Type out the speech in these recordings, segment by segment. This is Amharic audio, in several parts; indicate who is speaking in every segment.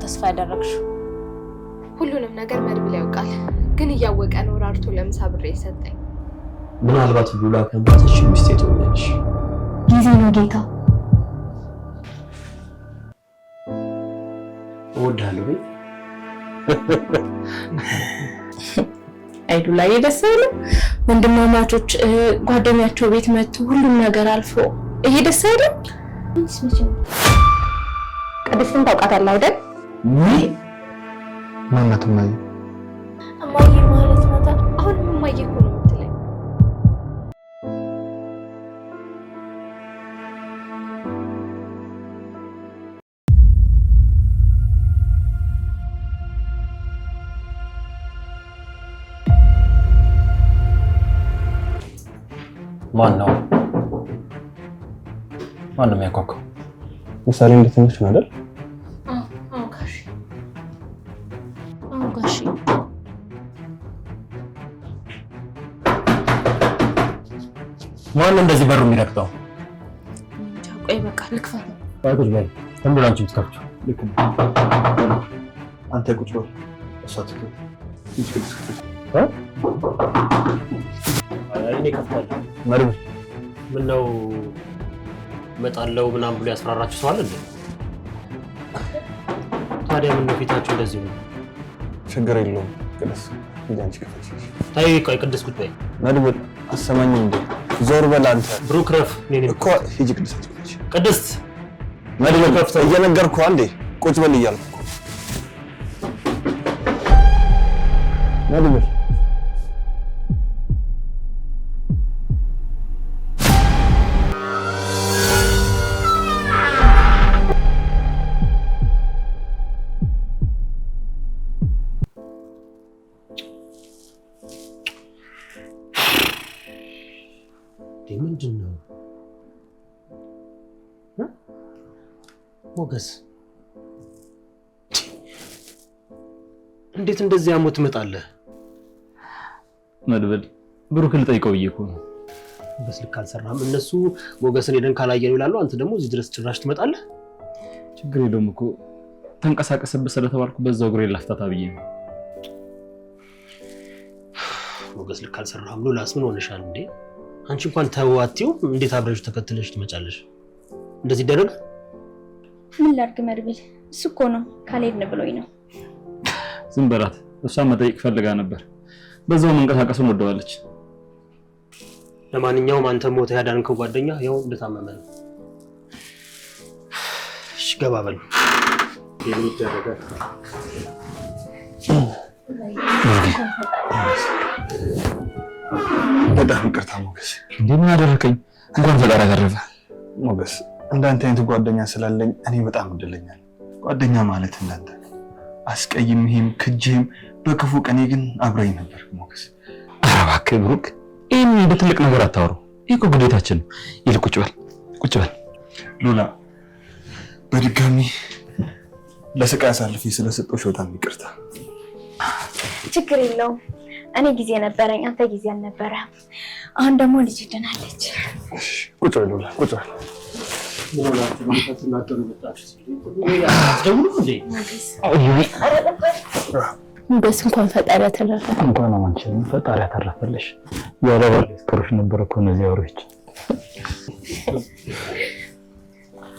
Speaker 1: ተስፋ ያደረግሽው?
Speaker 2: ሁሉንም ነገር መድብል ያውቃል፣ ግን እያወቀ ነው ራርቶ ለምሳ ብሬ ሰጠኝ።
Speaker 3: ምናልባት ሉላ ከንባተሽ ሚስቴ ትሆኛለሽ።
Speaker 1: ጊዜ ነው ጌታ።
Speaker 3: እወድሃለሁ።
Speaker 1: አይዱ ላይ ደስ አይልም? ወንድማማቾች ጓደኛቸው ቤት መጥቶ ሁሉም ነገር አልፎ ይሄ ደስ አይልም? ቅድስትን ታውቃታለህ አይደል?
Speaker 4: ማናት ማይ?
Speaker 2: እማዬ ማለት ናት። አሁን እማዬ እኮ ነው የምትለኝ።
Speaker 3: ማን ነው የሚያኳኳው?
Speaker 4: ምሳሌ እንዴት ነሽ ነው አይደል?
Speaker 1: ጋሺ
Speaker 3: ማን እንደዚህ በሩ የሚረግጠው?
Speaker 1: ቆይ በቃ ልክፈት።
Speaker 3: ቁጭ በይ። ተንብላችሁ ትከፍቱ።
Speaker 4: ልክ ነው። አንተ ቁጭ በል። እሷ ትከፍት።
Speaker 3: እኔ ከፍታለሁ።
Speaker 4: መድብል
Speaker 3: ምነው እመጣለሁ ምናምን ብሎ ያስፈራራችሁ ሰው አለ እንዴ? ታዲያ ምነው ፊታችሁ እንደዚህ ነው?
Speaker 4: ችግር የለውም። ቅድስ እንጂ ከፈች።
Speaker 3: ታይ ቆይ ቅድስ ቁጭ በይ።
Speaker 4: መድብል አሰማኝ እንዴ? ዞር በል አንተ።
Speaker 3: ብሩክ ረፍ። እኔ
Speaker 4: እኮ ሂጂ ቅድስ።
Speaker 3: ቅድስት
Speaker 4: መድብል ከፍተህ እየነገርኩህ አንዴ ቁጭ በል እያልኩ መድብል
Speaker 3: ምንድን ነው ሞገስ? እንዴት እንደዚህ አሞት ትመጣለህ?
Speaker 5: መድብል ብሩክን ልጠይቀው ብዬ እኮ ነው።
Speaker 3: በስልክ አልሰራም። እነሱ ሞገስን ሄደን ካላየነው ይላሉ። አንተ ደግሞ እዚህ ድረስ ጭራሽ ትመጣለህ?
Speaker 5: ችግር የለውም እኮ ተንቀሳቀሰበት ስለተባልኩ በዛው እግሬ ላፍታታ ብዬ ነው።
Speaker 3: ሞገስ ልክ አልሰራም። ሉላስ ምን ሆነሻል እንዴ? አንቺ እንኳን ተዋቲው እንዴት አብረሽ ተከትለሽ ትመጫለሽ? እንደዚህ ይደረግ?
Speaker 6: ምን ላድርግ መድብል፣ እሱ እኮ ነው ካልሄድን ብሎኝ ነው።
Speaker 5: ዝም በላት። እሷን መጠየቅ ፈልጋ ነበር። በዛው መንቀሳቀሱን ወደዋለች።
Speaker 3: ለማንኛውም አንተ ሞተ ያዳንከው ጓደኛ ያው እንደታመመ ነው። እሺ ገባ በሉ። ይሄን ይደረጋ።
Speaker 4: በጣም ይቅርታ ሞገስ።
Speaker 5: ምን አደረከኝ? እንኳን ፈጣሪ ያተረፈ።
Speaker 4: ሞገስ እንዳንተ አይነት ጓደኛ ስላለኝ እኔ በጣም እድለኛ ነኝ። ጓደኛ ማለት እንዳንተ አስቀይሜህም ክጄህም በክፉ ቀኔ ግን አብረኝ ነበር ሞገስ።
Speaker 5: ኧረ እባክህ ብሩክ፣ ይሄን እንደ ትልቅ ነገር አታወራው። ይሄ እኮ ግዴታችን ነው። ይልቅ ቁጭ በል።
Speaker 4: ሉላ በድጋሚ ለስቃይ አሳልፌ ስለሰጠሁሽ በጣም ይቅርታ።
Speaker 6: ችግር የለውም። እኔ ጊዜ ነበረኝ፣ አንተ ጊዜ አልነበረ። አሁን ደግሞ ልጅ ድናለች።
Speaker 4: ቁጭ በል ሉላ፣ ቁጭ በል።
Speaker 1: ሞገስ እንኳን ፈጣሪ ያተረፈ።
Speaker 5: እንኳን አንቺን ፈጣሪ ያተረፈልሽ። ያለባል ስክሮሽ ነበር እኮ እነዚህ አውሬዎች።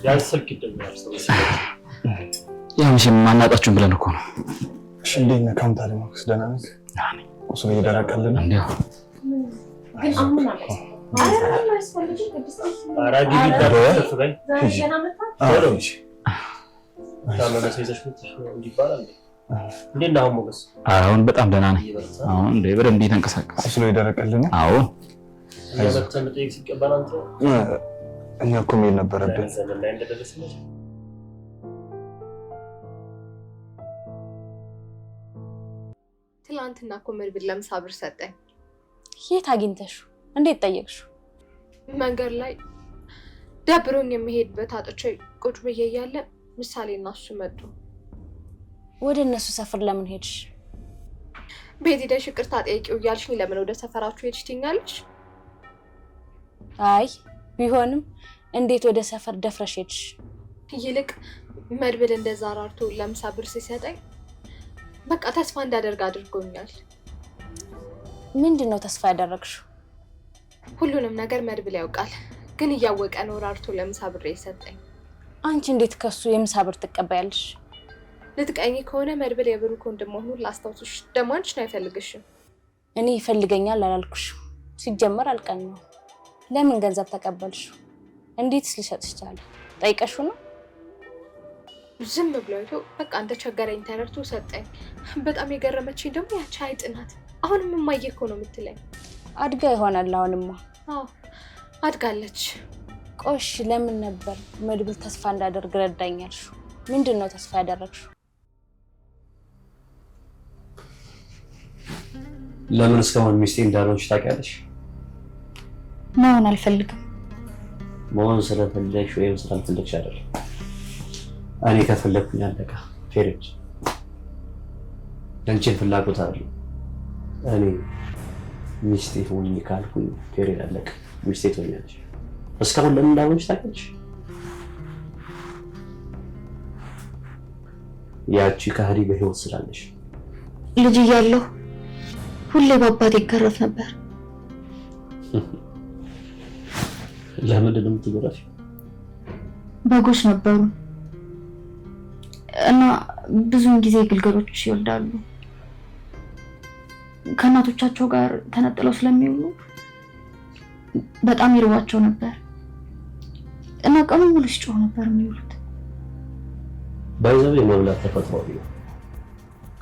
Speaker 3: ያልሰልክ ይደኛል ሰው
Speaker 5: ያምሽም ማናጣችሁን ብለን እኮ ነው።
Speaker 4: እሺ እንዴት ነህ? ካምታ ሞገስ ደህና ነህ? ቁስሉ እየደረቀልን
Speaker 5: እንዴ?
Speaker 6: ግን አሁን ማለት
Speaker 5: አሁን በጣም ደህና ነኝ። አሁን እንደ በደንብ እየተንቀሳቀስ
Speaker 4: ቁስሉ እየደረቀልን።
Speaker 5: አዎ
Speaker 4: እኛ እኮ መሄድ ነበረብን።
Speaker 2: ትላንትና እኮ መድብል ለምሳ ብር ሰጠኝ።
Speaker 1: የት አግኝተሽው? እንዴት ጠየቅሽው?
Speaker 2: መንገድ ላይ ደብሮኝ የሚሄድበት አጥቼ ቁጭ ብዬ እያለ ምሳሌ እና እሱ መጡ።
Speaker 1: ወደ እነሱ ሰፈር ለምን ሄድሽ?
Speaker 2: ቤት ሄደሽ ይቅርታ ጠይቂው እያልሽኝ ለምን ወደ ሰፈራችሁ ሄድሽ ትይኛለሽ?
Speaker 1: አይ ቢሆንም እንዴት ወደ ሰፈር ደፍረሽ ሄድሽ?
Speaker 2: ይልቅ መድብል እንደዛ ራርቶ ለምሳ ብር ሲሰጠኝ በቃ ተስፋ እንዳደርግ አድርጎኛል።
Speaker 1: ምንድነው ተስፋ ያደረግሽው?
Speaker 2: ሁሉንም ነገር መድብል ያውቃል፣ ግን እያወቀ ነው ራርቶ ለምሳ ብር የሰጠኝ።
Speaker 1: አንቺ እንዴት ከሱ የምሳ ብር ትቀበያለሽ?
Speaker 2: ልትቀኝ ከሆነ መድብል የብሩክ ወንድም መሆኑን ላስታውስሽ። ደግሞ አንቺን አይፈልግሽም።
Speaker 1: እኔ ይፈልገኛል አላልኩሽም። ሲጀመር አልቀናው። ለምን ገንዘብ ተቀበልሽ? እንዴትስ ሊሰጥሽ ቻለ? ጠይቀሽው ነው?
Speaker 2: ዝም ብሎ አይቶ በቃ አንተ ቸገረኝ ተረድቶ ሰጠኝ። በጣም የገረመችኝ ደግሞ ያቺ አይጥ ናት። አሁንም እማዬ እኮ ነው የምትለኝ።
Speaker 1: አድጋ ይሆናል አሁንማ።
Speaker 2: አዎ አድጋለች።
Speaker 1: ቆሽ ለምን ነበር መድብል ተስፋ እንዳደርግ ረዳኛልሽ? ምንድነው ተስፋ ያደረግሽው?
Speaker 3: ለምን እስካሁን ሚስቴ እንዳልሆንሽ ታውቂያለሽ?
Speaker 6: መሆን አልፈልግም።
Speaker 3: መሆን ስለፈለግሽ ወይም ስላልፈለግሽ አይደለም። እኔ ከፈለግኩኝ አለቃ ፌሬጅ አንቺን ፍላጎት አለ። እኔ ሚስቴ ሆኜ ካልኩኝ ፌሬጅ አለቃ ሚስቴ ትሆኛለሽ። እስካሁን ለምን እንዳልሆንሽ ታውቂያለሽ? ያቺ ካህሪ በህይወት ስላለሽ።
Speaker 6: ልጅ እያለሁ ሁሌ በአባቴ ይገረፍ ነበር።
Speaker 3: ለምንድን ነው የምትገረፊው?
Speaker 6: በጎች ነበሩ እና ብዙውን ጊዜ ግልገሎች ይወልዳሉ። ከእናቶቻቸው ጋር ተነጥለው ስለሚውሉ በጣም ይርባቸው ነበር እና ቀኑን ሙሉ ሲጮሁ ነበር የሚውሉት።
Speaker 3: ባይዘው የመብላት ተፈጥሯዊ ነው።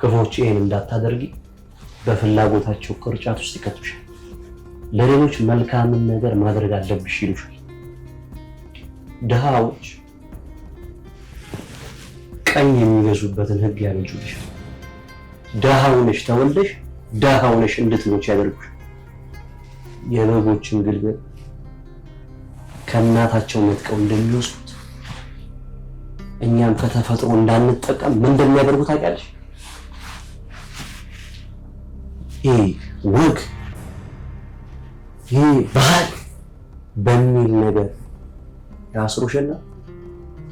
Speaker 3: ክፉዎች ይሄን እንዳታደርጊ በፍላጎታቸው ቅርጫት ውስጥ ይከቱሻል። ለሌሎች መልካምን ነገር ማድረግ አለብሽ ይሉሻል። ድሃዎች ቀኝ የሚገዙበትን ህግ ያበጁልሻል። ድሃው ነሽ ተወልደሽ ድሃው ነሽ እንድትሞች ያደርጉሻል። የበጎችን ግልገል ከእናታቸው ነጥቀው እንደሚወስዱት እኛም ከተፈጥሮ እንዳንጠቀም ምን እንደሚያደርጉ ታውቂያለሽ? ይሄ ወግ ይሄ ባህል በሚል ነገር ያስሩሽና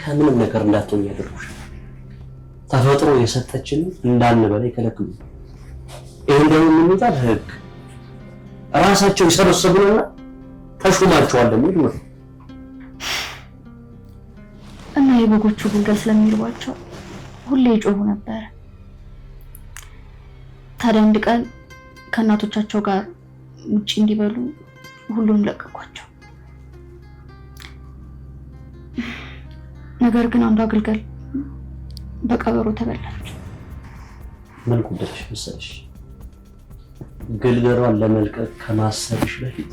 Speaker 3: ከምንም ነገር እንዳትሆኝ ያደርጉሻል። ተፈጥሮ የሰጠችን እንዳንበላ ይከለክሉ። ይሄን ደግሞ የሚሉታል ህግ። ራሳቸው ይሰበሰቡና ተሹማቸዋል የሚል ነው።
Speaker 6: እና የበጎቹ ግልገል ስለሚርባቸው ሁሌ ይጮሁ ነበር። ታዲያ አንድ ቀን ከእናቶቻቸው ጋር ውጪ እንዲበሉ ሁሉንም ለቀቋቸው። ነገር ግን አንዷ ግልገል በቀበሮ ተበላች።
Speaker 3: ምን ጉዳይሽ መሰለሽ? ግልገሏን ለመልቀቅ ከማሰብሽ በፊት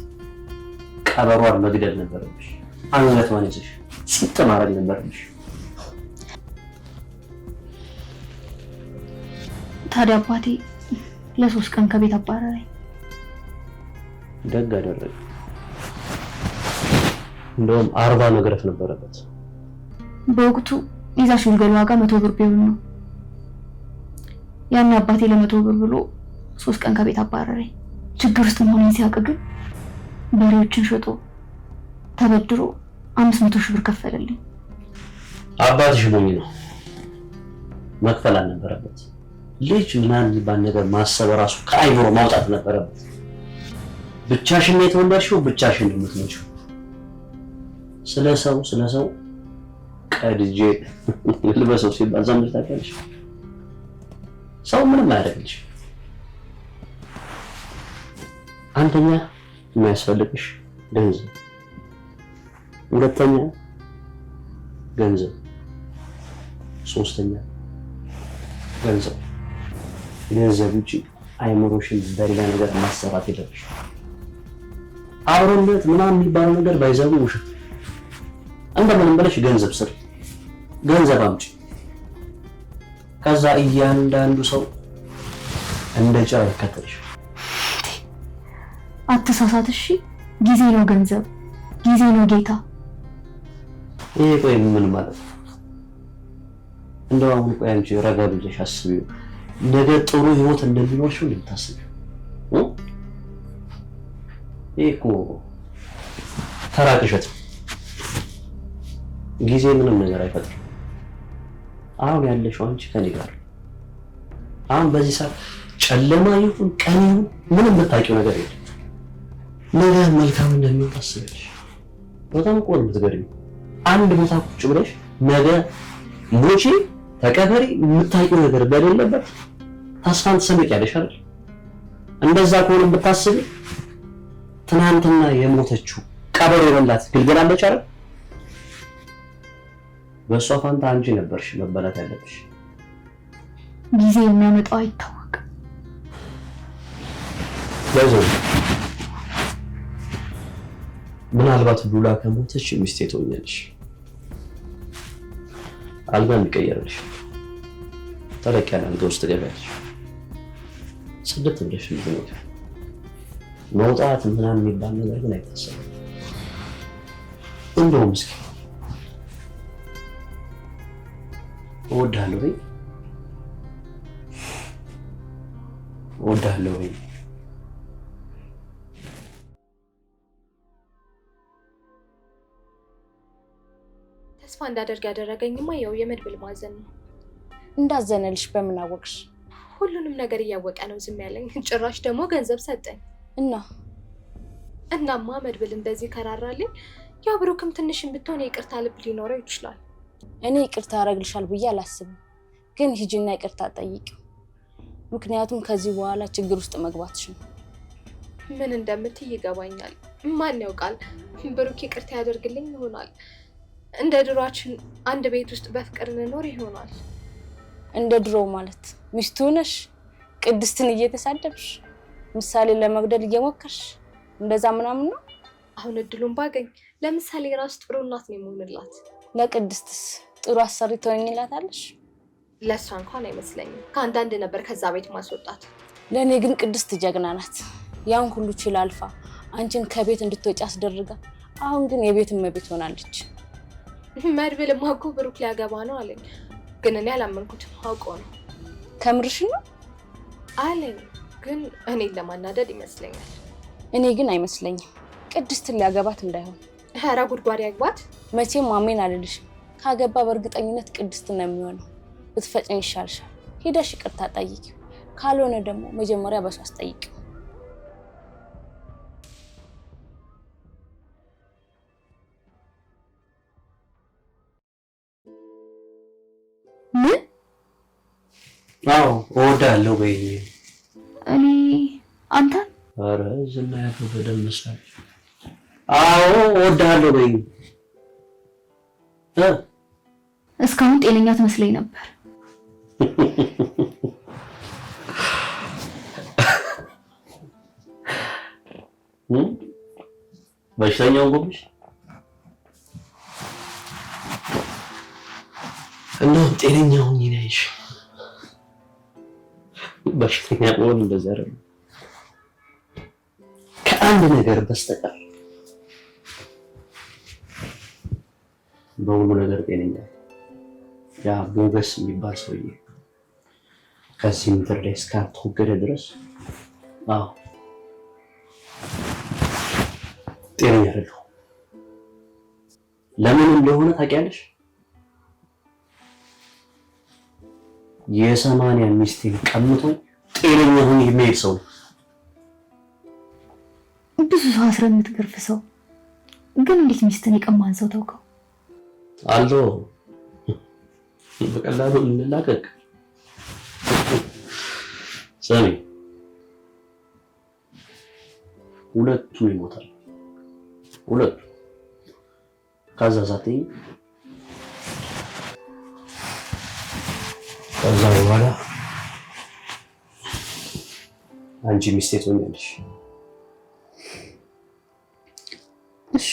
Speaker 3: ቀበሯን መግደል ነበረብሽ። አንገቷን ይዘሽ ሲጥ ማድረግ ነበረብሽ።
Speaker 6: ታዲያ አባቴ ለ3 ቀን ከቤት አባረረኝ።
Speaker 3: ደግ አደረገ። እንደውም 40 መግረፍ ነበረበት።
Speaker 6: በወቅቱ የዛች ግልገል ዋጋ 100 ብር ቢሆን ነው። ያን አባቴ ለ100 ብር ብሎ 3 ቀን ከቤት አባረረኝ። ችግር ውስጥ መሆኔን ሲያውቅ ግን በሬዎችን ሸጦ ተበድሮ 500 ሺህ ብር ከፈለልኝ።
Speaker 3: አባትሽ ሞኝ ነው፣ መክፈል አልነበረበት። ልጅ ምናምን የሚባል ነገር ማሰብ ራሱ ከአይምሮ ማውጣት ነበረበት። ብቻሽን ነው የተወለድሽው፣ ብቻሽን ነው የምትሞቺው። ስለሰው ቀድጄ ልበሰው ሲባል ዘምር ታውቂያለሽ። ሰው ምንም አያደርግልሽ። አንደኛ የሚያስፈልግሽ ገንዘብ፣ ሁለተኛ ገንዘብ፣ ሶስተኛ ገንዘብ። ገንዘብ ውጪ አይምሮሽን በሌላ ነገር ማሰራት የለብሽ። አብሮነት ምናምን የሚባለው ነገር ባይዘው ውሸት። እንደምንም ብለሽ ገንዘብ ስር ገንዘብ አምጪ። ከዛ እያንዳንዱ ሰው እንደ ጨው ይከተልሽ።
Speaker 6: አትሳሳት እሺ። ጊዜ ነው ገንዘብ፣ ጊዜ ነው ጌታ።
Speaker 3: ይሄ ቆይ ምን ማለት ነው? እንደው አሁን ቆይ አንቺ ረጋ ብለሽ አስቢው። ነገ ጥሩ ህይወት እንደሚኖርሽ ነው የምታስቢው? ይሄ እኮ ተራ ቅዠት። ጊዜ ምንም ነገር አይፈጥርም። አሁን ያለሽው አንቺ ከኔ ጋር አሁን በዚህ ሰዓት ጨለማ ይሁን ቀን ይሁን ምንም የምታውቂው ነገር የለም። ነገ መልካም እንደሚሆን ታስቢያለሽ። በጣም እኮ ነው የምትገርሚው። አንድ ቦታ ቁጭ ብለሽ ነገ ሞቼ ተቀበሪ የምታውቂው ነገር በሌለበት ተስፋን ትሰንቂያለሽ አይደል? እንደዛ ከሆነ ብታስቢ ትናንትና የሞተችው ቀበሮ የበላት ግልገል አለች አይደል? በሷ ፋንታ አንቺ ነበርሽ መበላት ያለብሽ።
Speaker 6: ጊዜ የሚያመጣው አይታወቅም።
Speaker 3: ለዚህ ምናልባት ሉላ ከሞተች ሚስቴ ትሆኛለሽ። አልጋ እንቀየርልሽ። ተለቅ ያለ አልጋ ውስጥ ትገቢያለሽ። ስደት ብለሽ ልትሞት መውጣት ምናምን የሚባል ነገር ግን አይታሰብም። እንደውም እስኪ እወድሃለሁ ወይ
Speaker 2: ተስፋ እንዳደርግ ያደረገኝማ ያው የመድብል ማዘን ነው።
Speaker 1: እንዳዘነልሽ በምን አወቅሽ?
Speaker 2: ሁሉንም ነገር እያወቀ ነው ዝም ያለኝ። ጭራሽ ደግሞ ገንዘብ ሰጠኝ። እናማ መድብል እንደዚህ ከራራልኝ ያው ብሩክም ትንሽም ብትሆን የይቅርታ ልብ ሊኖረው ይችላል።
Speaker 1: እኔ ይቅርታ አረግልሻል ብዬ አላስብም፣ ግን ሂጂና ይቅርታ ጠይቂው። ምክንያቱም ከዚህ በኋላ ችግር ውስጥ መግባትሽ ነው።
Speaker 2: ምን እንደምትይ ይገባኛል። ማን ያውቃል ብሩክ ይቅርታ ያደርግልኝ ይሆናል። እንደ ድሯችን አንድ ቤት ውስጥ በፍቅር እንኖር ይሆናል።
Speaker 1: እንደ ድሮ ማለት ሚስቱ ነሽ ቅድስትን እየተሳደብሽ ምሳሌ ለመግደል እየሞከርሽ እንደዛ ምናምን ነው።
Speaker 2: አሁን እድሉን ባገኝ ለምሳሌ ራስ ጥሩ እናት ነው የምሆንላት።
Speaker 1: ለቅድስትስ ጥሩ አሰሪ ትሆኝላታለሽ?
Speaker 2: ለእሷ እንኳን አይመስለኝም። ከአንዳንድ ነበር ከዛ ቤት ማስወጣት።
Speaker 1: ለእኔ ግን ቅድስት ጀግና ናት። ያን ሁሉ ችላ አልፋ አንቺን ከቤት እንድትወጪ አስደርጋ አሁን ግን የቤት እመቤት ሆናለች።
Speaker 2: መድብልማ እኮ ብሩክ ሊያገባ ነው አለኝ፣ ግን እኔ አላመንኩትም። አውቆ ነው።
Speaker 1: ከምርሽ ነው
Speaker 2: አለኝ፣ ግን እኔን ለማናደድ ይመስለኛል።
Speaker 1: እኔ ግን አይመስለኝም። ቅድስትን ሊያገባት እንዳይሆን።
Speaker 2: ኧረ ጉድጓድ ያግባት።
Speaker 1: መቼም አሜን አልልሽም። ካገባ በእርግጠኝነት ቅድስትን ነው የሚሆነው። ብትፈጭኝ ይሻልሻል። ሄደሽ ይቅርታ ጠይቂው። ካልሆነ ደግሞ መጀመሪያ በሷ አስጠይቂው።
Speaker 6: ምን?
Speaker 3: አዎ እወዳለሁ ወይ?
Speaker 6: እኔ አንተ?
Speaker 3: ኧረ ዝና ያለው በደንብ መስላል። አዎ እወዳለሁ ወይ?
Speaker 6: እስካሁን ጤነኛ ትመስለኝ ነበር።
Speaker 3: በሽተኛው ጎብሽ እንደውም ጤነኛ ሆኜ ነው ያይሽ። በሽተኛ ሆኖ እንደዛ አይደለም ከአንድ ነገር በስተቀር በሁሉ ነገር ጤነኛ። ያ ሞገስ የሚባል ሰውዬ ከዚህ ምድር ላይ እስካልተወገደ ድረስ አዎ ጤነኛ አይደለሁም። ለምን እንደሆነ ታውቂያለሽ? የ80 ሚስቴን ቀምቶ ጤነኛ ሆኖ የሚሄድ ሰው ነው።
Speaker 6: ብዙ ሰው አስረህ የምትገርፍ ሰው ግን እንዴት ሚስትን የቀማን ሰው ታውቀው?
Speaker 3: አሎ በቀላሉ እንላቀቅ። ሰሚ ሁለቱ ይሞታል። ሁለቱ ካዛዛቴ ከዛ በኋላ አንቺ ሚስቴ ትሆኛለሽ።
Speaker 1: እሺ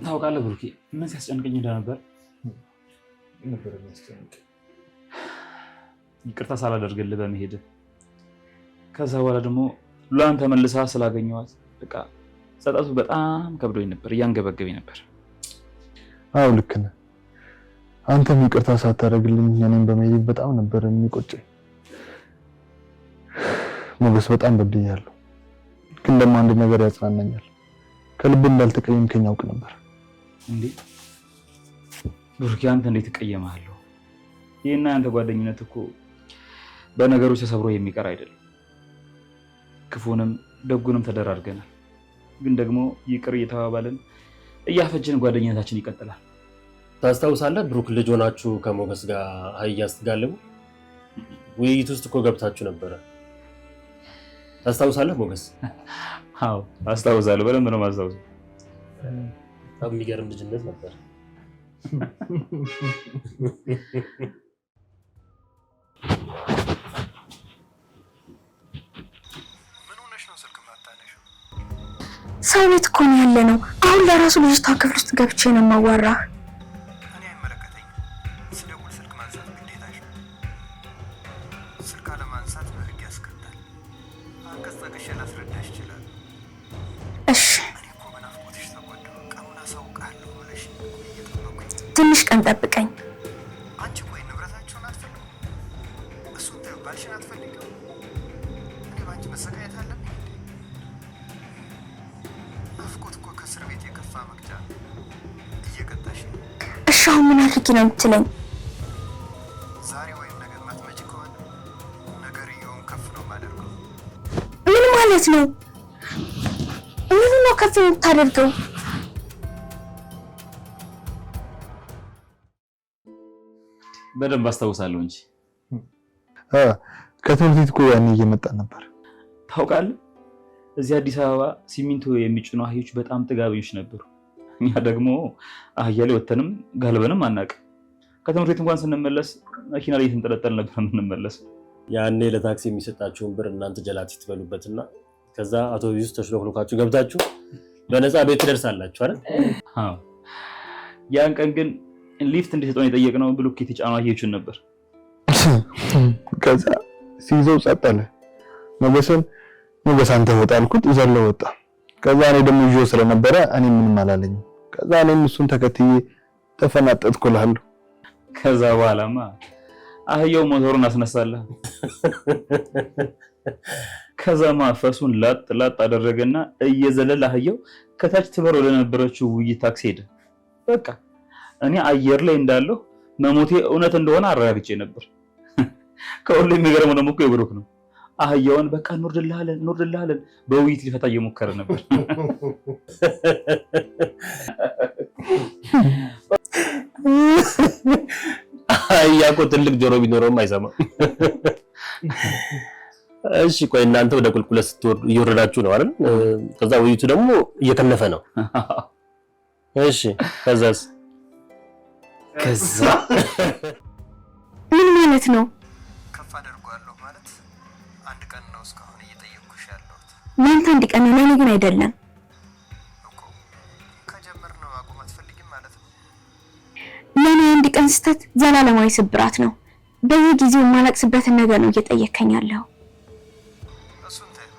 Speaker 5: ታውቃለህ ብሩኬ ምን ሲያስጨንቀኝ እንደነበር
Speaker 4: ነበር የሚያስጨንቅ።
Speaker 5: ይቅርታ ሳላደርግልህ በመሄድ ከዛ በኋላ ደግሞ ሉላን ተመልሳ ስላገኘኋት በቃ ጸጸቱ በጣም ከብዶኝ ነበር፣ እያንገበገበኝ ነበር።
Speaker 4: አዎ ልክ ነህ። አንተም ይቅርታ ሳታደርግልኝ እኔም በመሄድ በጣም ነበር የሚቆጨኝ። ሞገስ በጣም በድያለሁ፣ ግን ደግሞ አንድ ነገር ያጽናናኛል። ከልብ እንዳልተቀየምከኝ አውቅ ነበር።
Speaker 5: እንዴ ብሩክ አንተ እንዴት እቀየምሃለሁ? ይሄና አንተ ጓደኝነት እኮ በነገሮች ተሰብሮ የሚቀር አይደለም። ክፉንም ደጉንም ተደራርገናል። ግን ደግሞ ይቅር እየተባባልን እያፈጀን ጓደኝነታችን ይቀጥላል።
Speaker 7: ታስታውሳለህ ብሩክ ልጅ ሆናችሁ ከሞገስ ጋር አህያ ስትጋልቡ ውይይት ውስጥ እኮ ገብታችሁ ነበረ። ታስታውሳለህ ሞገስ?
Speaker 5: አዎ አስታውሳለሁ፣ በደንብ ነው የማስታውሰው።
Speaker 7: በጣም የሚገርም ልጅነት ነበር።
Speaker 6: ሰው ቤት እኮ ነው ያለ ነው። አሁን ለራሱ ልጅቷ ክፍል ውስጥ ገብቼ ነው የማዋራህ።
Speaker 4: እኔ አይመለከተኝም። ስደውል ስልክ ማንሳት ግዴታሽ ነው። ስልክ አለማንሳት በህግ ያስቀጣል። አንቀጽ ጠቅሼ ላስረዳሽ ይችላል።
Speaker 6: እሺ
Speaker 4: እኔ እኮ በናፍቆትሽ ተጎዳሁ። ቀኑን አሳውቅሃለሁ ብለሽ እየጠበኩኝ።
Speaker 6: ትንሽ ቀን ጠብቀኝ።
Speaker 4: አንቺ ቆይ ንብረታችሁን አትፈልጉም? እሱን ተይው፣ ባልሽን አትፈልጊው? እኔ በአንቺ መሰቃየት አለብኝ? ናፍቆት እኮ ከእስር ቤት የከፋ መቅጫ እየቀጣሽ።
Speaker 6: እሺ አሁን ምን አድርጊ ነው የምትለኝ?
Speaker 4: ዛሬ ወይም ነገ ማትመጪ ከሆነ ነገርየውን ከፍ ነው የማደርገው።
Speaker 6: ምን ማለት ነው? ምን ነው ከፍ የምታደርገው?
Speaker 5: በደንብ አስታውሳለሁ እንጂ
Speaker 4: ከትምህርት ቤት እኮ ያኔ እየመጣን ነበር።
Speaker 5: ታውቃለህ፣ እዚህ አዲስ አበባ ሲሚንቶ የሚጭኑ አህዮች በጣም ጥጋበኞች ነበሩ። እኛ ደግሞ አህያ ላይ ወተንም ጋልበንም አናውቅም። ከትምህርት ቤት እንኳን ስንመለስ መኪና ላይ የተንጠለጠል ነበር የምንመለስ።
Speaker 7: ያኔ ለታክሲ የሚሰጣችሁን ብር እናንተ ጀላቲ ትበሉበትና ከዛ አውቶቡስ ተሽሎክሎካችሁ ገብታችሁ በነፃ ቤት ትደርሳላችሁ አይደል?
Speaker 5: አዎ። ያን ቀን ግን ሊፍት እንዲሰጠን የጠየቅነው ብሎኬት የጫኑ አህዮችን ነበር።
Speaker 4: ከዛ ሲይዘው ጸጥ አለ። ሞገስ አንተ ወጣ አልኩት፣ ዘሎ ወጣ። ከዛ እኔ ደግሞ ይዤው ስለነበረ እኔ ምንም አላለኝም። ከዛ እኔም እሱን ተከትዬ ተፈናጠጥኩልሃለሁ።
Speaker 5: ከዛ በኋላማ አህያው ሞተሩን አስነሳለህ። ከዛማ ፈሱን ላጥ አደረገና እየዘለለ አህያው ከታች ትበር ወደ ነበረችው ውይይት ታክሲ ሄደ። በቃ እኔ አየር ላይ እንዳለሁ መሞቴ እውነት እንደሆነ አረጋግጬ ነበር። ከሁሉ የሚገርመው ደግሞ እኮ የብሩክ ነው። አህያውን በቃ እንወርድልሃለን በውይይት ሊፈታ እየሞከረ ነበር።
Speaker 7: አህያ እኮ ትልቅ ጆሮ ቢኖረውም አይሰማም። እሺ ቆይ እናንተ ወደ ቁልቁለት ስትወርዱ እየወረዳችሁ ነው አይደል? ከዛ ውይይቱ ደግሞ እየከነፈ ነው። እሺ ከዛስ?
Speaker 6: ምን ማለት ነው?
Speaker 4: ከፍ አደርጓለሁ ማለት አንድ ቀን ነው እስካሁን እየጠየቅኩሽ ያለሁት።
Speaker 6: ለአንተ አንድ ቀን ነው፣ ለእኔ ግን አይደለም
Speaker 4: እኮ። ከጀመርነው ማቆም አትፈልጊም ማለት ነው?
Speaker 6: ለእኔ አንድ ቀን ስህተት ዘላለማዊ ስብራት ነው። በየጊዜው የማለቅስበትን ነገር ነው እየጠየከኝ ያለው።
Speaker 4: እሱን ተይው።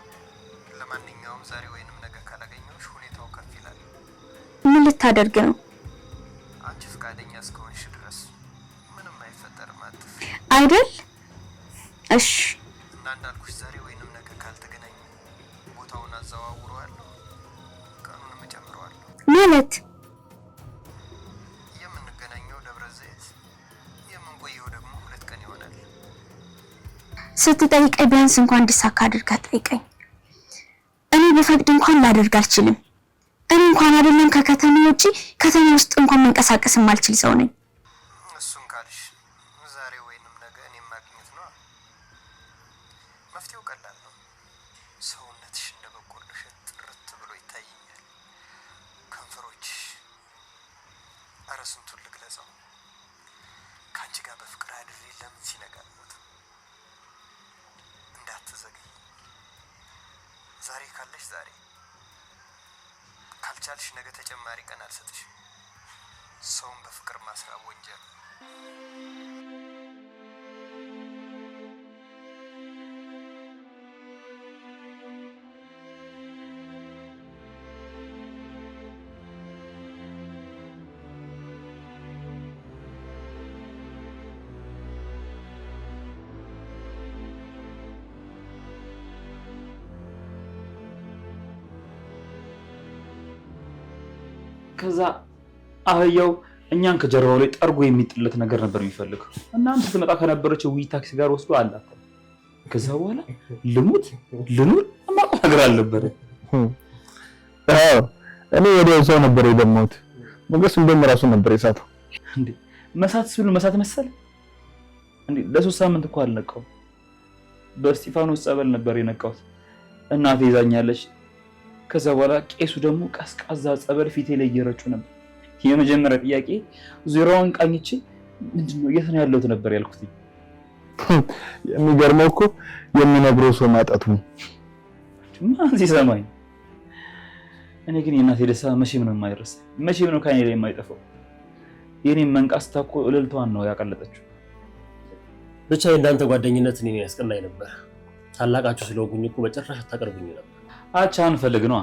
Speaker 4: ለማንኛውም ዛሬ ወይንም ነገ ካላገኘሁሽ ሁኔታው ከፍ ይላል።
Speaker 6: ምን ልታደርግ ነው?
Speaker 4: አንቺ ፈቃደኛ እስከሆንሽ ድረስ ምንም አይፈጠርም። አትፍሪ
Speaker 6: አይደል? እሺ
Speaker 4: እና እንዳልኩሽ ዛሬ ወይንም ነገ ካልተገናኘ ቦታውን አዘዋውረዋለሁ፣ ቀኑንም እጨምረዋለሁ።
Speaker 6: ማለት
Speaker 4: የምንገናኘው ደብረ ዘይት፣ የምንቆየው ደግሞ 2 ቀን ይሆናል።
Speaker 6: ስትጠይቀኝ ቢያንስ እንኳን እንዲሳካ አድርጋ ጠይቀኝ። እኔ በፈቅድ እንኳን ላደርግ አልችልም። እኔ እንኳን አይደለም ከከተማ ውጪ ከተማ ውስጥ እንኳን መንቀሳቀስ የማልችል ሰው ነኝ።
Speaker 4: እሱን ካልሽ ዛሬ ወይንም ነገ እኔም ማግኘት ነው። መፍትሄው ቀላል ነው። ሰውነትሽ እንደ በቆሎ እሸት ጥርት ብሎ ይታየኛል። ከንፈሮችሽ፣ ኧረ ስንቱን ልግለጸው። ከአንቺ ጋር በፍቅር አድሬ ለምን ሲነጋ ሞት። እንዳትዘግይ። ዛሬ ካለሽ ዛሬ፣ ካልቻልሽ ነገ ተጨማሪ ቀን አልሰጥሽም። ሰውን በፍቅር ማስራብ ወንጀል።
Speaker 5: ከዛ አህያው እኛን ከጀርባው ላይ ጠርጎ የሚጥለት ነገር ነበር የሚፈልገው። እናንተ ስትመጣ ከነበረችው ውይ ታክሲ ጋር ወስዶ አላት። ከዛ በኋላ ልሙት ልኑር የማውቀው ነገር አልነበረ።
Speaker 8: እኔ ወዲያው ሰው ነበር የደማሁት። ሞገስ እንደውም ራሱ ነበር የሳተው።
Speaker 5: እንዴ መሳት ሲሉ መሳት መሰለ እንዴ? ለሶስት ሳምንት እኮ አልነቃው። በእስጢፋኖስ ጸበል ነበር የነቃሁት። እናቴ ይዛኛለች። ከዛ በኋላ ቄሱ ደግሞ ቀዝቃዛ ጸበል ፊቴ ላይ እየረጩ ነበር። የመጀመሪያ ጥያቄ ዙሪያውን ቃኝቼ ምንድነው የት ነው ያለሁት ነበር ያልኩት።
Speaker 8: የሚገርመው እኮ የሚነግረው ሰው ማጣቱ ነው።
Speaker 5: ማን ሲሰማኝ። እኔ ግን የእናቴ ደስታ መቼም ነው የማይረሳኝ፣ መቼም ነው ከእኔ ላይ የማይጠፋው። የኔን መንቃት ስታኮ እልልቷን ነው ያቀለጠችው።
Speaker 7: ብቻ የእናንተ ጓደኝነት እኔን ያስቀናኝ ነበር። ታላቃችሁ ስለሆንኩኝ እኮ በጭራሽ አታቀርቡኝ ነበር።
Speaker 5: አቻ አንፈልግ ነው።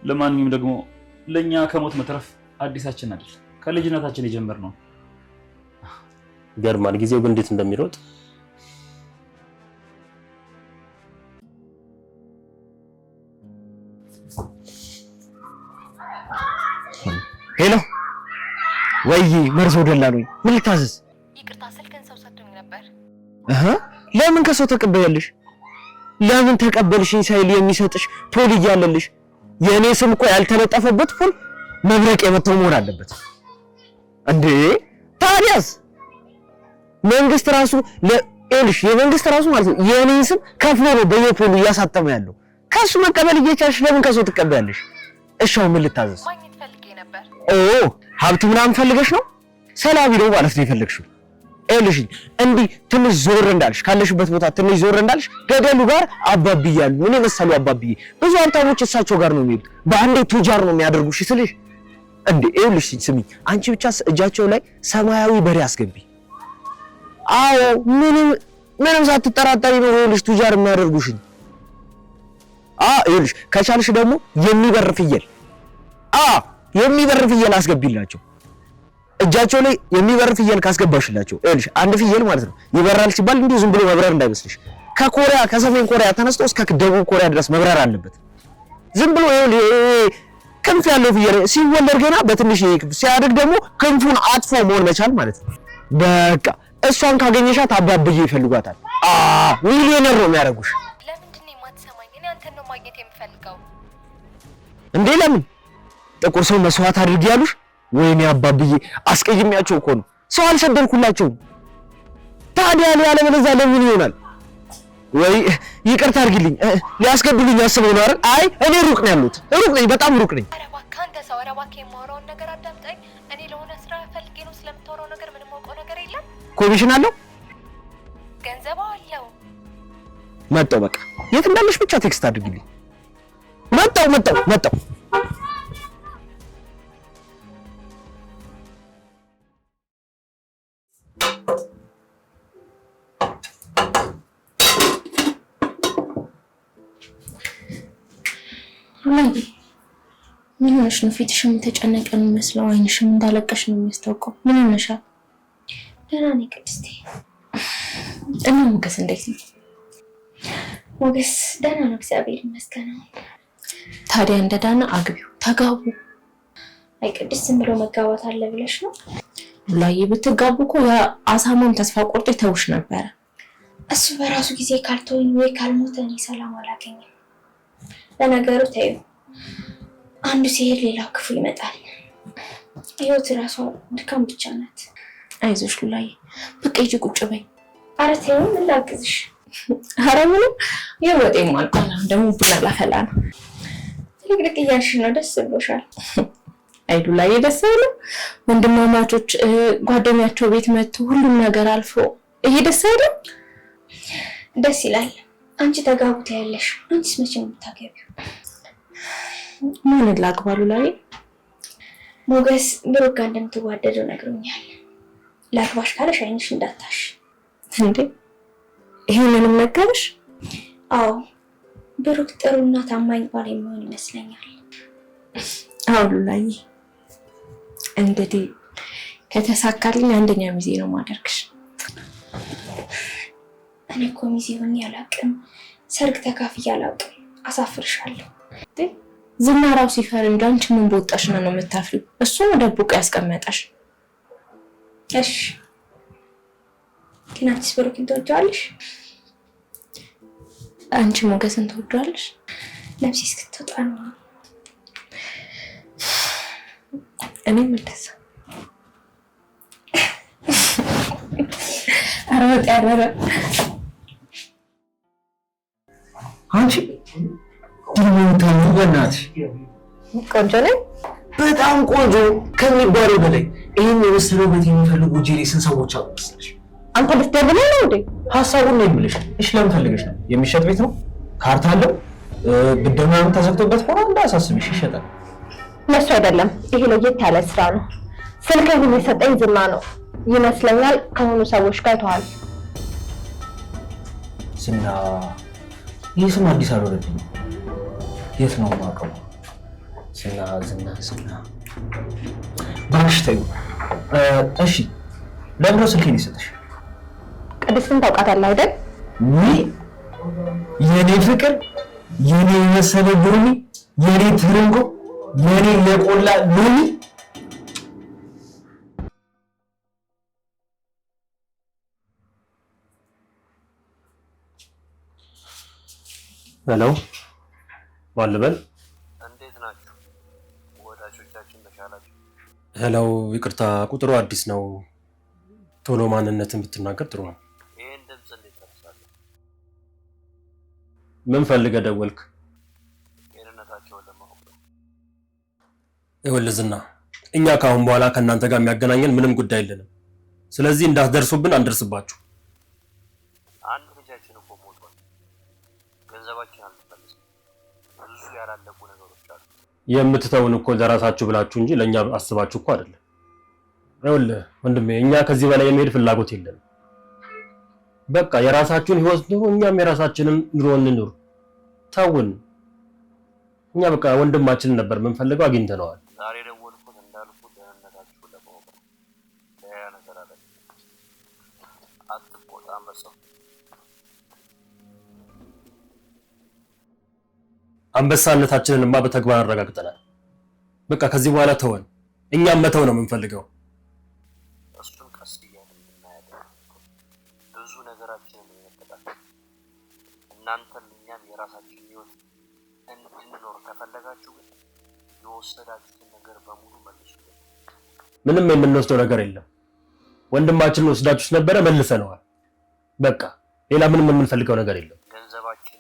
Speaker 5: ለማንኛውም ደግሞ ለኛ ከሞት መትረፍ አዲሳችን አይደል፣ ከልጅነታችን የጀመርነው።
Speaker 7: ገርማል ጊዜው ግን እንዴት እንደሚሮጥ።
Speaker 9: ሄሎ ወይ መርሶ ደላሎኝ፣ ምን ልታዘዝ?
Speaker 6: ይቅርታ ስልክን ሰው ሰጥቶኝ ነበር።
Speaker 9: ለምን ከሰው ተቀበያለሽ? ለምን ተቀበልሽኝ ሳይል የሚሰጥሽ ፖል እያለልሽ የእኔ ስም እኮ ያልተለጠፈበት ፖል መብረቅ የመታው መሆን አለበት እንዴ? ታዲያስ መንግስት ራሱ ለኤልሽ የመንግስት ራሱ ማለት ነው የእኔን ስም ከፍሎ ነው በየፖሉ እያሳተመ ያለው። ከሱ መቀበል እየቻልሽ ለምን ከሰው ትቀበያለሽ? እሻው ምን ልታዘዝ?
Speaker 6: ማግኘት ፈልጌ ነበር።
Speaker 9: ሀብት ምናምን ፈልገሽ ነው? ሰላቢ ነው ማለት ነው የፈለግሽው? ኤልሽ እንዲህ ትንሽ ዞር እንዳልሽ ካለሽበት ቦታ ትንሽ ዞር እንዳልሽ ገደሉ ጋር አባብዬ ያሉ ምን መሰሉ አባብዬ ብዙ ሀብታሞች እሳቸው ጋር ነው የሚሄዱት። በአንዴ ቱጃር ነው የሚያደርጉሽ ስልሽ እንዴ ኤልሽ ስሚ፣ አንቺ ብቻ እጃቸው ላይ ሰማያዊ በሬ አስገቢ። አዎ ምንም ሳትጠራጠሪ ነው ኤልሽ ቱጃር የሚያደርጉሽ። ኤልሽ ከቻልሽ ደግሞ የሚበር ፍየል አስገቢላቸው። እጃቸው ላይ የሚበር ፍየል ካስገባሽላቸው ኤልሽ አንድ ፍየል ማለት ነው ይበራል ሲባል እንዲሁ ዝም ብሎ መብረር እንዳይመስልሽ። ከኮሪያ ከሰሜን ኮሪያ ተነስቶ እስከ ደቡብ ኮሪያ ድረስ መብረር አለበት። ዝም ብሎ ክንፍ ያለው ፍየል ሲወለድ ገና በትንሽ ሲያድግ ደግሞ ክንፉን አጥፎ መሆን መቻል ማለት ነው። በቃ እሷን ካገኘሻት አባብዬ ይፈልጓታል። ሚሊዮነር ነው የሚያደርጉሽ።
Speaker 6: ለምንድን ነው የማትሰማኝ? እኔ አንተን ነው ማግኘት የምፈልገው።
Speaker 9: እንዴ ለምን ጥቁር ሰው መስዋዕት አድርጊ ያሉሽ? ወይኔ አባብዬ አስቀይሜያቸው እኮ ነው። ሰው አልሰደድኩላቸውም። ታዲያ ያለበለዚያ ለምን ይሆናል? ወይ ይቅርታ አድርጊልኝ፣ ሊያስገድሉኝ አስበው ነው አይደል? አይ እኔ ሩቅ ነው ያሉት፣ ሩቅ ነኝ፣ በጣም ሩቅ ነኝ።
Speaker 6: ኧረ እባክህ አንተ ሰው፣ ኧረ እባክህ የማወራውን ነገር አዳምጠኝ። እኔ ለሆነ ስራ ፈልጌ ነው። ስለምታወራው ነገር ምንም አውቀው ነገር የለም።
Speaker 9: ኮሚሽን አለው፣
Speaker 6: ገንዘብ አለው።
Speaker 9: መጣው፣ በቃ የት እንዳለሽ ብቻ ቴክስት አድርጊልኝ። መጣው
Speaker 1: ምን ሆነሽ ነው? ፊትሽም ተጨነቀ ነው የሚመስለው፣ አይንሽም እንዳለቀሽ ነው የሚያስታውቀው። ምን ሆነሻል?
Speaker 6: ደህና ነኝ ቅድስቴ።
Speaker 1: እና ሞገስ እንዴት ነው?
Speaker 6: ሞገስ ደህና ነው እግዚአብሔር ይመስገን።
Speaker 1: ታዲያ እንደዳነ አግቢው፣ ተጋቡ።
Speaker 6: አይ ቅድስት ዝም ብሎ መጋባት አለ ብለሽ ነው?
Speaker 1: ሉላዬ ብትጋቡ እኮ ያ አሳማም ተስፋ ቆርጦ ይተውሽ ነበረ።
Speaker 6: እሱ በራሱ ጊዜ ካልተወኝ ወይ ካልሞተ እኔ ሰላም አላገኝም። ለነገሩ ተይው፣ አንዱ ሲሄድ ሌላው ክፉ ይመጣል። ህይወት ራሷ ድካም ብቻ ናት።
Speaker 1: አይዞሽ ሉላዬ፣ በቃ ሂጂ ቁጭ በይ።
Speaker 6: ኧረ ተይው፣ ምን ላግዝሽ?
Speaker 1: ኧረ ምንም፣ የወጤም አልቋል። ደግሞ ቡና ላፈላ ነው።
Speaker 6: ትልቅልቅ እያልሽ ነው፣ ደስ ብሎሻል።
Speaker 1: አይ ሉላዬ፣ ደስ አይልም? ወንድማማቾች ጓደኛቸው ቤት መጥቶ ሁሉም ነገር አልፎ ይሄ ደስ አይልም?
Speaker 6: ደስ ይላል። አንቺ ተጋቡት ያለሽ፣ አንቺስ መቼ ነው የምታገቢው?
Speaker 1: ምን ላግባ ሉላዬ?
Speaker 6: ሞገስ ብሩክ ጋር እንደምትዋደደው ነግሮኛል። ላግባሽ ካለሽ አይንሽ እንዳታሽ።
Speaker 1: እንዴ ይሄንንም ነገርሽ?
Speaker 6: አዎ ብሩክ ጥሩና ታማኝ ባል የሚሆን ይመስለኛል።
Speaker 1: አዎ ሉላዬ፣ እንግዲህ ከተሳካልኝ አንደኛ ሚዜ ነው ማደርግሽ።
Speaker 6: እኔ እኮ ሚዜ ሆኜ አላውቅም፣ ሰርግ ተካፍዬ አላውቅም። አሳፍርሻለሁ።
Speaker 1: ዝናራው ሲፈር እንጂ አንቺ ምን በወጣሽ ነው የምታፍሪው? እሱ ነው ደብቆ ያስቀመጠሽ።
Speaker 6: እሺ ግን አንቺስ ብሩክን ትወጂዋለሽ?
Speaker 1: አንቺ ሞገስን ትወጂዋለሽ?
Speaker 6: ነፍሴ እስክትወጣ ነው።
Speaker 1: እኔም እንደዛ። አረጥ ያረረ
Speaker 9: አንቺ ድምታው በእናትሽ
Speaker 1: ቆንጆ ነኝ።
Speaker 9: በጣም ቆንጆ ከሚባለው በላይ ይሄን የመሰለበት የሚፈልጉ ጄሪስን ሰዎች አሉ መሰለሽ።
Speaker 1: አንተ ልትደብለኝ ነው እንዴ?
Speaker 9: ሐሳቡን ነው የምልሽ። እሺ ለምን ፈልገሽ ነው? የሚሸጥ ቤት ነው? ካርታ አለው? ብደማም ተዘግቶበት ሆነ እንዳያሳስብሽ ይሸጣል።
Speaker 10: ለሱ አይደለም፣ ይሄ ለየት ያለ ስራ ነው። ስልክ ሁሉ የሰጠኝ ዝና ነው ይመስለኛል። ከሆኑ ሰዎች ጋር ተዋል።
Speaker 9: ዝና ይህ ስም አዲስ አልወረድም። የት ነው የማውቀው? ዝና እባክሽ ተይው። እሺ ለምን ነው ስልኬን የሰጠሽ?
Speaker 10: ቅድስትን ታውቃታለህ አይደል?
Speaker 9: የኔ ፍቅር፣ የኔ የመሰለ ሎሚ፣ የኔ ትርንጎ፣ የኔ የቆላ ሎሚ።
Speaker 7: ሄሎ ማን ልበል?
Speaker 3: እንዴት ናችሁ ወዳጆቻችን? ተሻላችሁ?
Speaker 7: ሄሎ ይቅርታ፣ ቁጥሩ አዲስ ነው። ቶሎ ማንነትን ብትናገር ጥሩ ነው።
Speaker 3: ይሄን ድምፅ እንዴት ተነሳለህ?
Speaker 7: ምን ፈልገህ ደወልክ?
Speaker 3: ጤንነታቸውን ለማወቅ ነው።
Speaker 7: ይኸውልህ ዝና፣ እኛ ከአሁን በኋላ ከእናንተ ጋር የሚያገናኘን ምንም ጉዳይ የለንም። ስለዚህ እንዳትደርሱብን አንደርስባችሁ።
Speaker 3: አንድ ልጃችን እኮ ሞቷል። ገንዘባችን አልተመለሰም። ብዙ ያላለቁ ነገሮች አሉ።
Speaker 7: የምትተውን እኮ ለራሳችሁ ብላችሁ እንጂ ለእኛ አስባችሁ እኮ አይደለም። ይኸውልህ ወንድሜ፣ እኛ ከዚህ በላይ የመሄድ ፍላጎት የለንም። በቃ የራሳችሁን ህይወት ኑሩ፣ እኛም የራሳችንን ኑሮ እንኑር። ተውን። እኛ በቃ ወንድማችንን ነበር የምንፈልገው፣ አግኝተነዋል።
Speaker 3: ዛሬ ደወልኩት እንዳልኩት ደህንነታችሁን ለማወቅ ነው። ሌላ ነገር አለ። አትቆጣ አንበሳው።
Speaker 7: አንበሳነታችንንማ በተግባር አረጋግጠናል። በቃ ከዚህ በኋላ ተወን። እኛም መተው ነው የምንፈልገው።
Speaker 3: እሱን ቀስ እያልን እናያለን። ብዙ ነገራችንን ይነጠቃል። እናንተም እኛም የራሳችን ህይወት እንድንኖር ከፈለጋችሁ ግን የወሰዳችሁትን ነገር በሙሉ መልሱልን።
Speaker 7: ምንም የምንወስደው ነገር የለም። ወንድማችንን ወስዳችሁት ነበረ፣ መልሰነዋል። በቃ ሌላ ምንም የምንፈልገው ነገር የለም።
Speaker 3: ገንዘባችን፣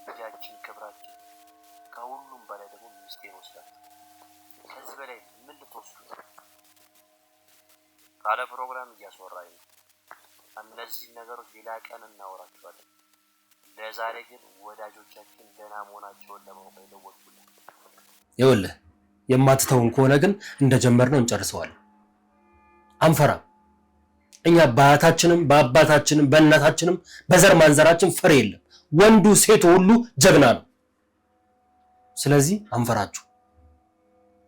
Speaker 3: ልጃችን፣ ክብራችን፣ ከሁሉም በላይ ደግሞ ሚስቴን ወስዳችሁ ከዚህ በላይ ምን ልትወስዱ? ካለ ፕሮግራም እያስወራኝ ነው። እነዚህ ነገሮች ሌላ ቀን እናወራቸዋለን። ለዛሬ ግን ወዳጆቻችን ደህና መሆናቸውን ለማወቅ ይደወልኩልን።
Speaker 7: ይኸውልህ የማትተውን ከሆነ ግን እንደጀመርነው እንጨርሰዋለን። አንፈራም። እኛ በአያታችንም በአባታችንም በእናታችንም በዘር ማንዘራችን ፍሬ የለም። ወንዱ ሴቱ ሁሉ ጀግና ነው። ስለዚህ አንፈራችሁ።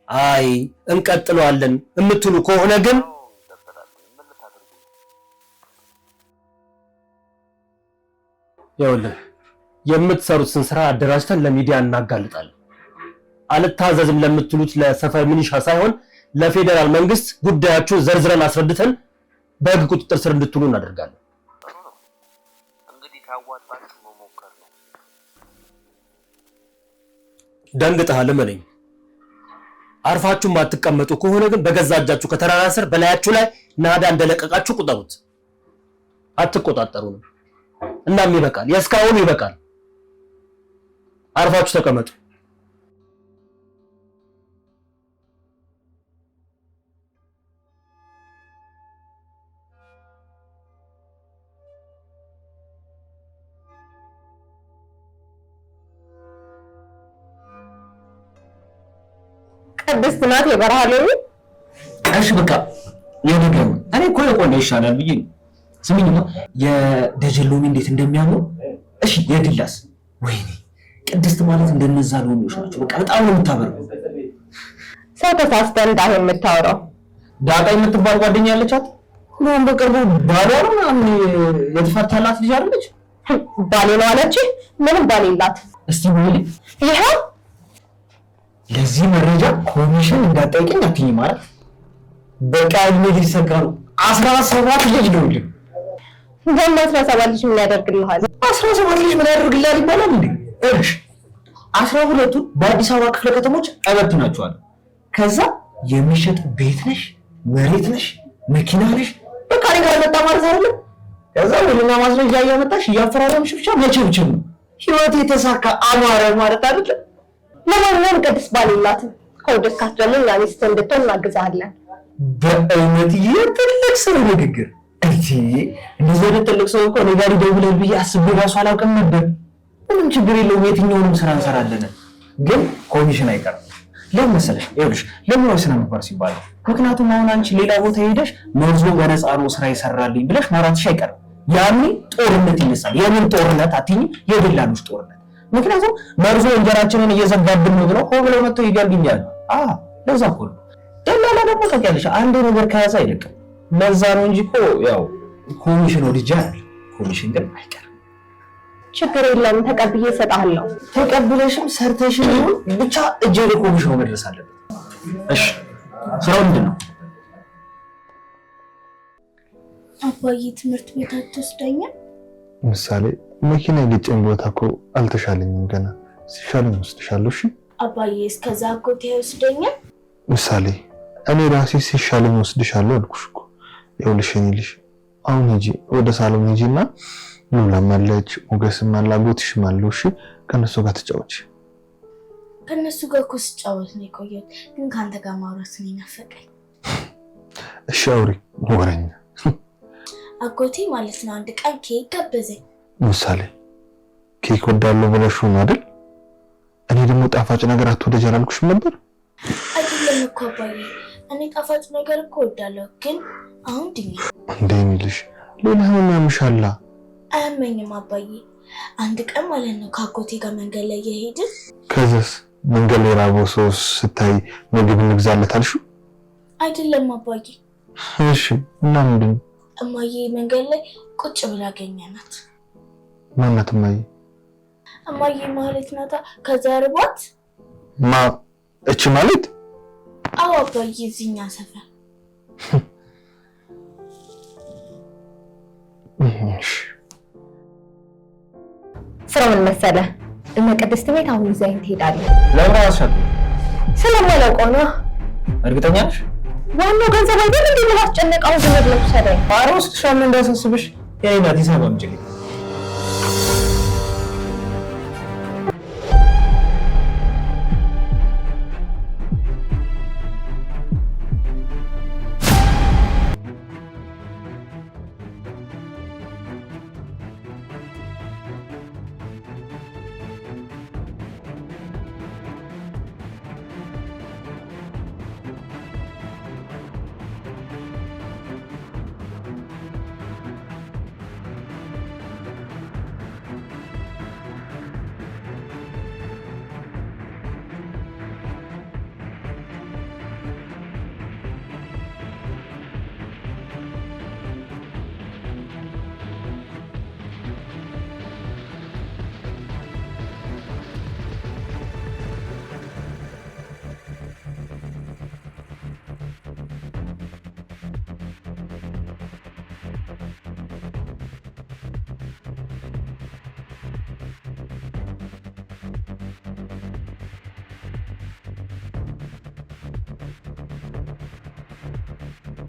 Speaker 7: አይ እንቀጥለዋለን የምትሉ ከሆነ ግን ይኸውልህ የምትሰሩትን ስራ አደራጅተን ለሚዲያ እናጋልጣለን። አልታዘዝም ለምትሉት ለሰፈር ሚኒሻ ሳይሆን ለፌዴራል መንግስት ጉዳያችሁን ዘርዝረን አስረድተን በህግ ቁጥጥር ስር እንድትውሉ እናደርጋለን።
Speaker 3: እንግዲህ ካዋጣችሁ መሞከር ነው።
Speaker 7: ደንግጠሃል እመነኝ። አርፋችሁ ማትቀመጡ ከሆነ ግን በገዛ እጃችሁ ከተራራ ስር በላያችሁ ላይ ናዳ እንደለቀቃችሁ ቁጠሩት። አትቆጣጠሩንም። እናም ይበቃል፣ የእስካሁኑ ይበቃል። አርፋችሁ ተቀመጡ።
Speaker 10: ቅድስት ናት የበረሃ ሎሚ።
Speaker 9: እሺ በቃ የነገሩ እኔ እኮ የቆነ ይሻላል ብዬ ነው። ስሚኝማ የደጀን ሎሚ እንዴት እንደሚያምሩ። እሺ የድላስ ወይኔ ቅድስት ማለት እንደነዛ ሎሚዎች ናቸው። በቃ በጣም ነው የምታበረው።
Speaker 10: ሰው ተሳስተህ እንዳይሆን የምታወራው
Speaker 9: ዳጣ የምትባል ጓደኛ ያለቻት ነው። በቅርቡ ባሏ ነው ምናምን የተፈታላት ልጅ አይደለች?
Speaker 10: ባሌ ነው አለች። ምንም ባሌ የላት።
Speaker 9: እስቲ ወይ
Speaker 10: ይሄው
Speaker 9: ለዚህ መረጃ ኮሚሽን እንዳጠይቀኝ አትይኝ ማለት በቃ ልጅ ይሰጋ ነው። 17 ልጅ ነው ልጅ
Speaker 10: ደግሞ 17 ልጅ ምን ያደርግልሃል?
Speaker 9: 17 ልጅ ምን ያደርግልሃል ይባላል እንዴ? እሺ 12ቱ በአዲስ አበባ ክፍለ ከተሞች አበትናቸዋል። ከዛ የሚሸጥ ቤት ነሽ፣ መሬት ነሽ፣ መኪና ነሽ፣ በቃ ነገር መጣ ማለት አይደለም። ከዛ ወለና ማስረጃ እያመጣሽ እያፈራረምሽ ብቻ መቸብቸብ ነው። ህይወት የተሳካ አማረ ማለት አይደለም።
Speaker 10: ለማንኛውም ቅድስት ባል የላትም። ከወደድካት ደግሞ እኛ ሚስት እንድትሆን እናግዛለን።
Speaker 9: በእውነት ትልቅ ሰው ንግግር እንዴ! እንደዚህ አይነት ትልቅ ሰው እኮ እኔ ጋር ይደውላል ብዬ አስቤ ራሱ አላውቅም ነበር። ምንም ችግር የለውም፣ የትኛውንም ስራ እንሰራለን። ግን ኮሚሽን አይቀርም። ለምን መሰለሽ? ይኸውልሽ ለምን ስነ ምግባር ሲባል ምክንያቱም አሁን አንቺ ሌላ ቦታ ሄደሽ መርዞ በነፃ ነው ስራ ይሰራልኝ ብለሽ ማውራትሽ አይቀርም። ያኔ ጦርነት ይነሳል። የምን ጦርነት አትይኝ? የደላሎች ጦርነት። ምክንያቱም መርዞ እንጀራችንን እየዘጋብን ነው ብለው ሆብለው መጥተው ይገልኛል። ለዛ እኮ ነው። ደላላ ደግሞ ታውቂያለሽ አንድ ነገር ከያዘ አይለቅም። ለዛ ነው እንጂ እኮ ያው ኮሚሽን ወድጃ አይደል? ኮሚሽን ግን አይቀርም።
Speaker 10: ችግር የለም ተቀብዬ እሰጥሃለሁ።
Speaker 9: ተቀብለሽም ሰርተሽም ይሁን ብቻ እጄ ላይ ኮሚሽኑ መድረስ አለበት። እሺ ስራው ምንድን ነው?
Speaker 6: አባዬ ትምህርት ቤት አትወስደኝም?
Speaker 8: ምሳሌ መኪና የገጨኝ ቦታ እኮ አልተሻለኝም ገና ሲሻለኝ ወስድሻለሁ። እሺ
Speaker 6: አባዬ እስከዛ አጎቴ አይወስደኝም?
Speaker 8: ምሳሌ እኔ ራሴ ሲሻለኝ ወስድሻለሁ አልኩሽ እኮ። ይኸውልሽ እኔ ልጅ አሁን ሂጂ ወደ ሳሎን ሂጂና ሉላም አለች ሞገስም አለ አጎትሽም አለ። እሺ ከነሱ ጋር ተጫወች።
Speaker 6: ከነሱ ጋር እኮ ስጫወት ነው የቆየሁት፣ ግን ካንተ ጋር ማውራት ነው የናፈቀኝ።
Speaker 8: እሺ አውሪ ወሬኛ።
Speaker 6: አጎቴ ማለት ነው አንድ ቀን ኬክ ጋበዘኝ።
Speaker 8: ምሳሌ ኬክ ወዳለሁ ብለሽ ነው አይደል? እኔ ደግሞ ጣፋጭ ነገር አትወደጅ አላልኩሽም ነበር?
Speaker 6: አይደለም እኮ አባዬ፣ እኔ ጣፋጭ ነገር እኮ ወዳለሁ፣ ግን አሁን ድኛ
Speaker 8: እንዴ ሚልሽ ሌላ ህመም ያምሻላ?
Speaker 6: አያመኝም አባዬ። አንድ ቀን ማለት ነው ከአጎቴ ጋር መንገድ ላይ እየሄድን
Speaker 8: ከዛስ መንገድ ላይ ራበው ሰው ስታይ ምግብ እንግዛለት አልሽው?
Speaker 6: አይደለም አባዬ።
Speaker 8: እሺ እና ምንድን?
Speaker 6: እማዬ መንገድ ላይ ቁጭ ብላ አገኘናት።
Speaker 8: ማናት እማዬ?
Speaker 6: እማዬ ማለት ናታ። ከዛ ርቧት
Speaker 8: እቺ ማለት?
Speaker 6: አዎ አባዬ፣ እዚህኛ ሰፈር።
Speaker 10: ስራው ምን መሰለህ? እነ ቅድስት ቤት አሁን ይዘኸኝ ትሄዳለህ።
Speaker 9: ለምን አሰብ?
Speaker 10: ስለማላውቀው ነው።
Speaker 9: እርግጠኛ ነሽ?
Speaker 10: ዋናው ገንዘብ አይደል እንዴ? ምን አስጨነቀው? ዝም ብለሽ ሰደኝ።
Speaker 9: ኧረ ወስድሻለሁ እንዳያሳስብሽ። የኔ ናት ሂሳብ አምጪልኝ።